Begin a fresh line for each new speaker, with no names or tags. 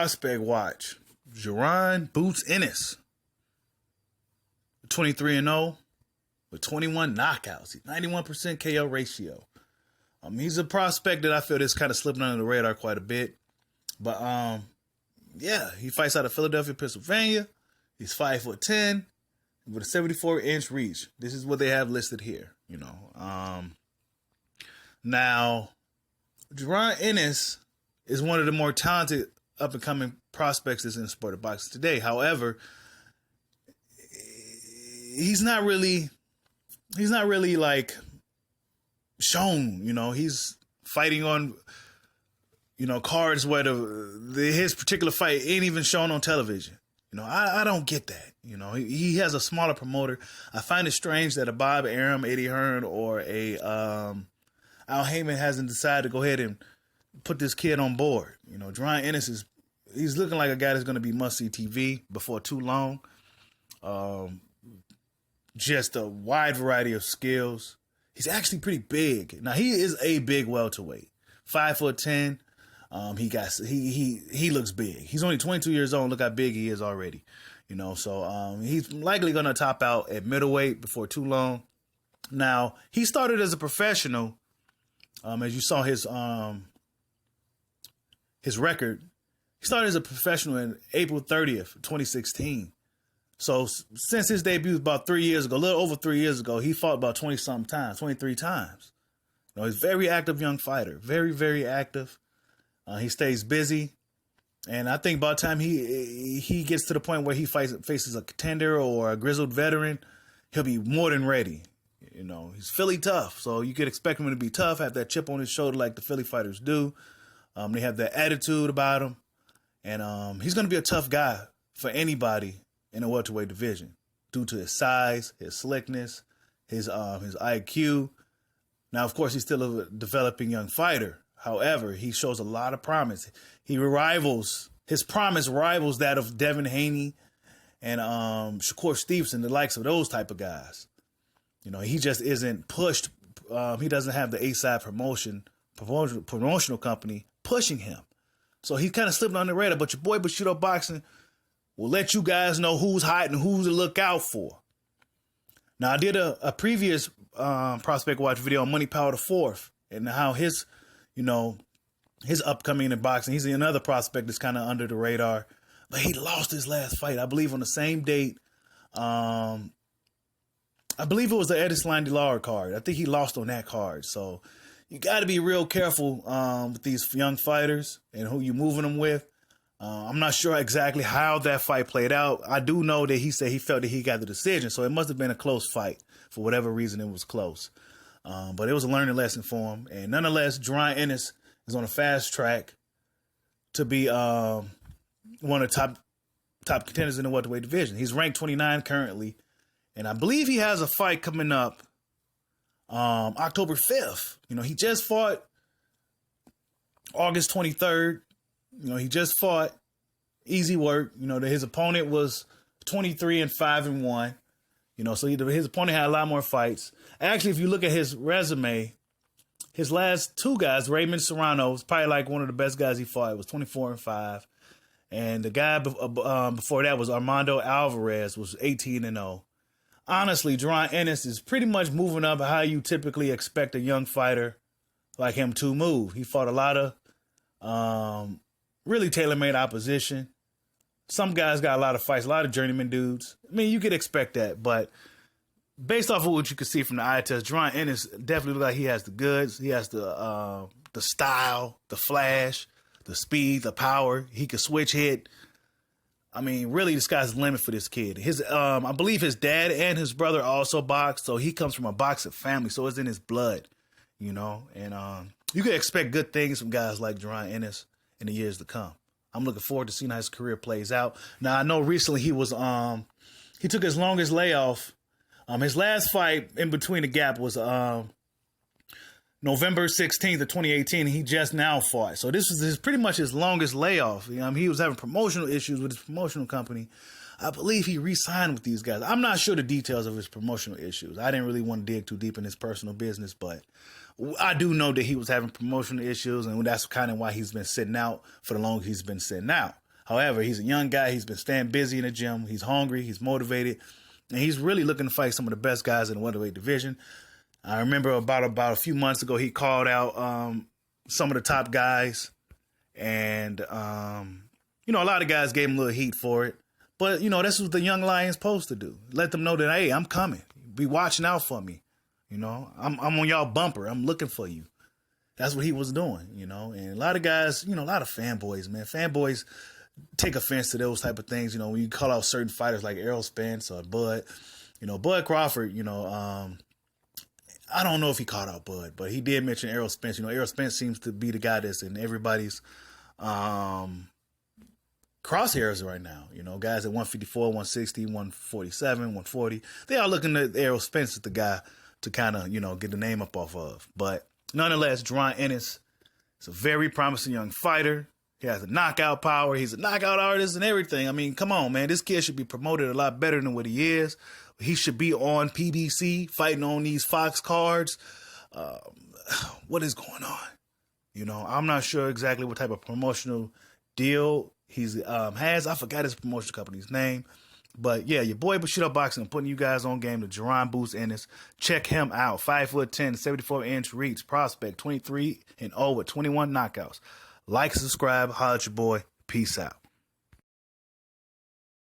prospect watch. Jaron boots Ennis. 23-0 with 21 knockouts. 91% KO ratio. He's a prospect that I feel is kind of slipping under the radar quite a bit. But yeah, he fights out of Philadelphia, Pennsylvania. He's 5'10" with a 74-inch reach. This is what they have listed here. Now, Jaron Ennis is one of the more talented up-and-coming prospects that's in the sport of boxing today. However, he's not really like shown. He's fighting on cards where his particular fight ain't even shown on television. I don't get that. He has a smaller promoter. I find it strange that a Bob Arum, Eddie Hearn, or a Al Heyman hasn't decided to go ahead and put this kid on board. Jaron Ennis he's looking like a guy that's going to be must-see TV before too long. Just a wide variety of skills. He's actually pretty big. Now, he is a big welterweight. 5'10". He looks big. He's only 22 years old. Look how big he is already. So he's likely going to top out at middleweight before too long. Now, he started as a professional. As you saw his record, he started as a professional in April 30th, 2016. So since his debut about 3 years ago, a little over 3 years ago, he fought about 20-something times, 23 times. He's a very active young fighter, very, very active. He stays busy. And I think by the time he gets to the point where he faces a contender or a grizzled veteran, he'll be more than ready. He's Philly tough, so you could expect him to be tough, have that chip on his shoulder like the Philly fighters do. They have that attitude about him. And he's going to be a tough guy for anybody in the welterweight division due to his size, his slickness, his IQ. Now, of course, he's still a developing young fighter. However, he shows a lot of promise. His promise rivals that of Devin Haney and Shakur Stevenson, the likes of those type of guys. He just isn't pushed. He doesn't have the A-side promotional company pushing him. So he kind of slipped on the radar. But your boy Bushido Boxing will let you guys know who's hot and who to look out for. Now, I did a previous Prospect Watch video on Money Power the Fourth and how his upcoming in boxing. He's another prospect that's kind of under the radar. But he lost his last fight, I believe, on the same date. I believe it was the Ennis card. I think he lost on that card. So you got to be real careful with these young fighters and who you're moving them with. I'm not sure exactly how that fight played out. I do know that he said he felt that he got the decision, so it must have been a close fight. For whatever reason, it was close. But it was a learning lesson for him. And nonetheless, Jaron Ennis is on a fast track to be one of the top contenders in the welterweight division. He's ranked 29 currently. And I believe he has a fight coming up October 5th. He just fought August 23rd. He just fought. Easy work. His opponent was 23-5-1. So his opponent had a lot more fights. Actually, if you look at his resume, his last two guys, Raymond Serrano was probably like one of the best guys he fought. It was 24-5. And the guy before that was Armando Alvarez, was 18-0. Honestly, Jaron Ennis is pretty much moving up how you typically expect a young fighter like him to move. He fought a lot of really tailor-made opposition. Some guys got a lot of fights, a lot of journeyman dudes. I mean, you could expect that, but based off of what you can see from the eye test, Jaron Ennis definitely looks like he has the goods. He has the style, the flash, the speed, the power. He can switch hit. I mean, really, the sky's the limit for this kid. I believe his dad and his brother also box, so he comes from a boxing family, so it's in his blood, And you can expect good things from guys like Jaron Ennis in the years to come. I'm looking forward to seeing how his career plays out. Now, I know recently he took his longest layoff. His last fight in between the gap was November 16th of 2018. He just now fought. So this was pretty much his longest layoff. He was having promotional issues with his promotional company. I believe he re-signed with these guys. I'm not sure the details of his promotional issues. I didn't really want to dig too deep in his personal business, but I do know that he was having promotional issues, and that's kind of why he's been sitting out for the long he's been sitting out. However, he's a young guy. He's been staying busy in the gym. He's hungry. He's motivated. And he's really looking to fight some of the best guys in the welterweight division. I remember about a few months ago, he called out some of the top guys. And, you know, a lot of guys gave him a little heat for it. But, you know, that's what the young lion's supposed to do. Let them know that, hey, I'm coming. Be watching out for me. You know, I'm on y'all bumper. I'm looking for you. That's what he was doing, you know. And a lot of guys, you know, a lot of fanboys, man. Fanboys take offense to those type of things. You know, when you call out certain fighters like Errol Spence or Bud, you know, Bud Crawford, you know, I don't know if he called out Bud, but he did mention Errol Spence. You know, Errol Spence seems to be the guy that's in everybody's crosshairs right now. You know, guys at 154, 160, 147, 140. They are looking at Errol Spence as the guy to kind of, you know, get the name up off of. But nonetheless, Jaron Ennis is a very promising young fighter. He has a knockout power. He's a knockout artist and everything. I mean, come on, man. This kid should be promoted a lot better than what he is. He should be on PBC fighting on these Fox cards. What is going on? You know, I'm not sure exactly what type of promotional deal he's has. I forgot his promotion company's name. But yeah, your boy Bushido Boxing putting you guys on game to Jaron Boost Ennis. Check him out. 5'10", 74-inch reach, prospect, 23-0 with 21 knockouts. Like, subscribe, holler at your boy. Peace out.